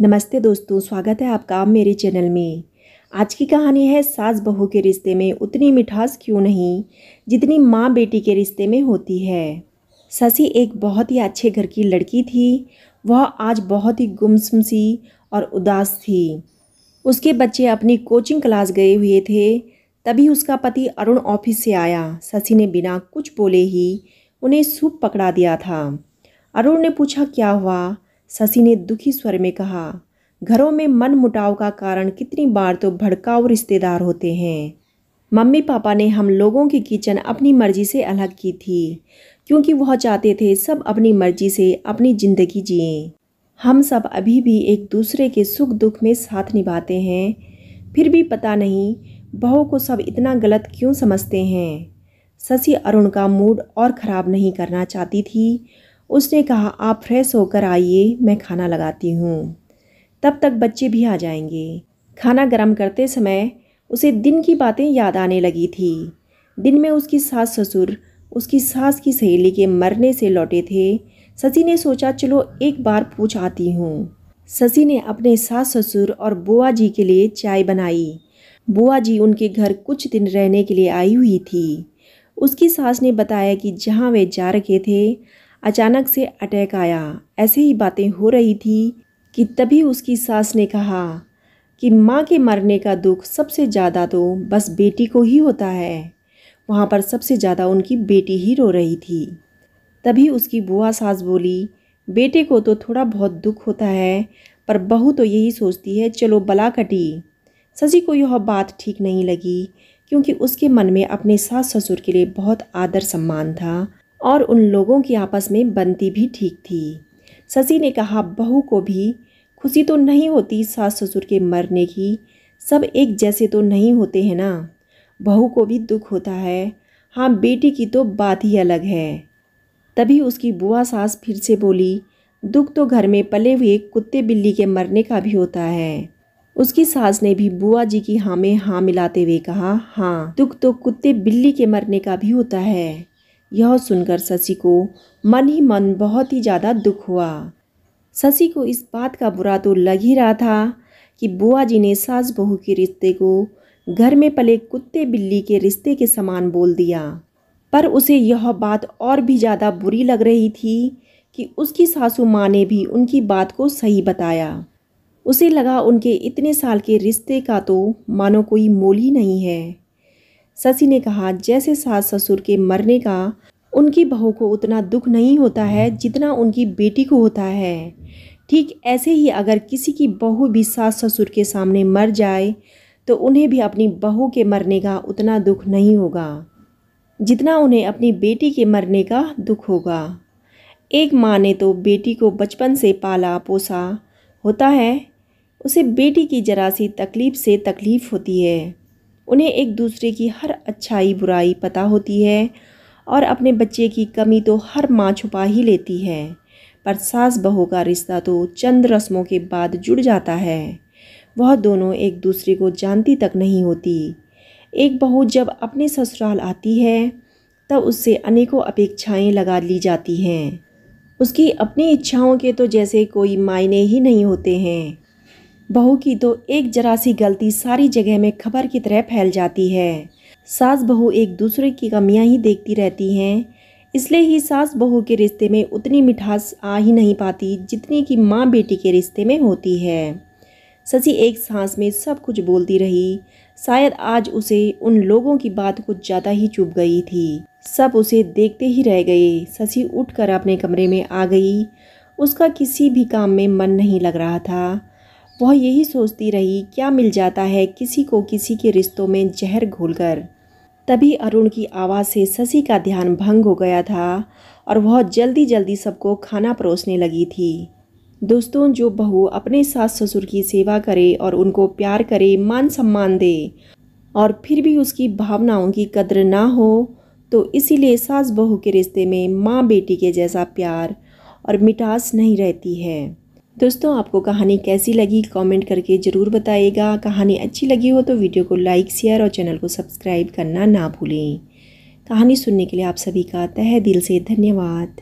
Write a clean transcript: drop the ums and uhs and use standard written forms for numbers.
नमस्ते दोस्तों, स्वागत है आपका मेरे चैनल में। आज की कहानी है सास बहू के रिश्ते में उतनी मिठास क्यों नहीं जितनी माँ बेटी के रिश्ते में होती है। शशि एक बहुत ही अच्छे घर की लड़की थी। वह आज बहुत ही गुमसुम सी और उदास थी। उसके बच्चे अपनी कोचिंग क्लास गए हुए थे। तभी उसका पति अरुण ऑफिस से आया। शशि ने बिना कुछ बोले ही उन्हें सूप पकड़ा दिया था। अरुण ने पूछा, क्या हुआ? शशि ने दुखी स्वर में कहा, घरों में मन मुटाव का कारण कितनी बार तो भड़काऊ रिश्तेदार होते हैं। मम्मी पापा ने हम लोगों की किचन अपनी मर्जी से अलग की थी क्योंकि वह चाहते थे सब अपनी मर्जी से अपनी ज़िंदगी जिएं। हम सब अभी भी एक दूसरे के सुख दुख में साथ निभाते हैं। फिर भी पता नहीं बहू को सब इतना गलत क्यों समझते हैं। शशि अरुण का मूड और ख़राब नहीं करना चाहती थी। उसने कहा, आप फ्रेश होकर आइए, मैं खाना लगाती हूँ, तब तक बच्चे भी आ जाएंगे। खाना गर्म करते समय उसे दिन की बातें याद आने लगी थी। दिन में उसकी सास ससुर उसकी सास की सहेली के मरने से लौटे थे। शशि ने सोचा, चलो एक बार पूछ आती हूँ। शशि ने अपने सास ससुर और बुआ जी के लिए चाय बनाई। बुआ जी उनके घर कुछ दिन रहने के लिए आई हुई थी। उसकी सास ने बताया कि जहाँ वे जा रखे थे अचानक से अटैक आया। ऐसे ही बातें हो रही थी कि तभी उसकी सास ने कहा कि माँ के मरने का दुख सबसे ज़्यादा तो बस बेटी को ही होता है। वहाँ पर सबसे ज़्यादा उनकी बेटी ही रो रही थी। तभी उसकी बुआ सास बोली, बेटे को तो थोड़ा बहुत दुख होता है पर बहू तो यही सोचती है चलो बला कटी। शशि को यह बात ठीक नहीं लगी क्योंकि उसके मन में अपने सास ससुर के लिए बहुत आदर सम्मान था और उन लोगों की आपस में बनती भी ठीक थी। शशि ने कहा, बहू को भी खुशी तो नहीं होती सास ससुर के मरने की, सब एक जैसे तो नहीं होते हैं ना। बहू को भी दुख होता है, हाँ बेटी की तो बात ही अलग है। तभी उसकी बुआ सास फिर से बोली, दुख तो घर में पले हुए कुत्ते बिल्ली के मरने का भी होता है। उसकी सास ने भी बुआ जी की हाँ में हाँ मिलाते हुए कहा, हाँ दुख तो कुत्ते बिल्ली के मरने का भी होता है। यह सुनकर शशि को मन ही मन बहुत ही ज़्यादा दुख हुआ। शशि को इस बात का बुरा तो लग ही रहा था कि बुआ जी ने सास बहू के रिश्ते को घर में पले कुत्ते बिल्ली के रिश्ते के समान बोल दिया। पर उसे यह बात और भी ज़्यादा बुरी लग रही थी कि उसकी सासू माँ ने भी उनकी बात को सही बताया। उसे लगा उनके इतने साल के रिश्ते का तो मानो कोई मोल ही नहीं है। शशि ने कहा, जैसे सास ससुर के मरने का उनकी बहू को उतना दुख नहीं होता है जितना उनकी बेटी को होता है, ठीक ऐसे ही अगर किसी की बहू भी सास ससुर के सामने मर जाए तो उन्हें भी अपनी बहू के मरने का उतना दुख नहीं होगा जितना उन्हें अपनी बेटी के मरने का दुख होगा। एक माँ ने तो बेटी को बचपन से पाला पोसा होता है, उसे बेटी की जरा सी तकलीफ़ से तकलीफ़ होती है। उन्हें एक दूसरे की हर अच्छाई बुराई पता होती है और अपने बच्चे की कमी तो हर माँ छुपा ही लेती है। पर सास बहू का रिश्ता तो चंद रस्मों के बाद जुड़ जाता है। वह दोनों एक दूसरे को जानती तक नहीं होती। एक बहू जब अपने ससुराल आती है तब उससे अनेकों अपेक्षाएं लगा ली जाती हैं। उसकी अपनी इच्छाओं के तो जैसे कोई मायने ही नहीं होते हैं। बहू की तो एक जरा सी गलती सारी जगह में खबर की तरह फैल जाती है। सास बहू एक दूसरे की कमियां ही देखती रहती हैं, इसलिए ही सास बहू के रिश्ते में उतनी मिठास आ ही नहीं पाती जितनी कि माँ बेटी के रिश्ते में होती है। शशि एक सांस में सब कुछ बोलती रही। शायद आज उसे उन लोगों की बात कुछ ज़्यादा ही चुभ गई थी। सब उसे देखते ही रह गए। शशि उठकर अपने कमरे में आ गई। उसका किसी भी काम में मन नहीं लग रहा था। वह यही सोचती रही, क्या मिल जाता है किसी को किसी के रिश्तों में जहर घोलकर। तभी अरुण की आवाज़ से शशि का ध्यान भंग हो गया था और वह जल्दी जल्दी सबको खाना परोसने लगी थी। दोस्तों, जो बहू अपने सास ससुर की सेवा करे और उनको प्यार करे, मान सम्मान दे और फिर भी उसकी भावनाओं की कद्र ना हो, तो इसीलिए सास बहू के रिश्ते में माँ बेटी के जैसा प्यार और मिठास नहीं रहती है। दोस्तों, आपको कहानी कैसी लगी कमेंट करके ज़रूर बताइएगा। कहानी अच्छी लगी हो तो वीडियो को लाइक शेयर और चैनल को सब्सक्राइब करना ना भूलें। कहानी सुनने के लिए आप सभी का तहे दिल से धन्यवाद।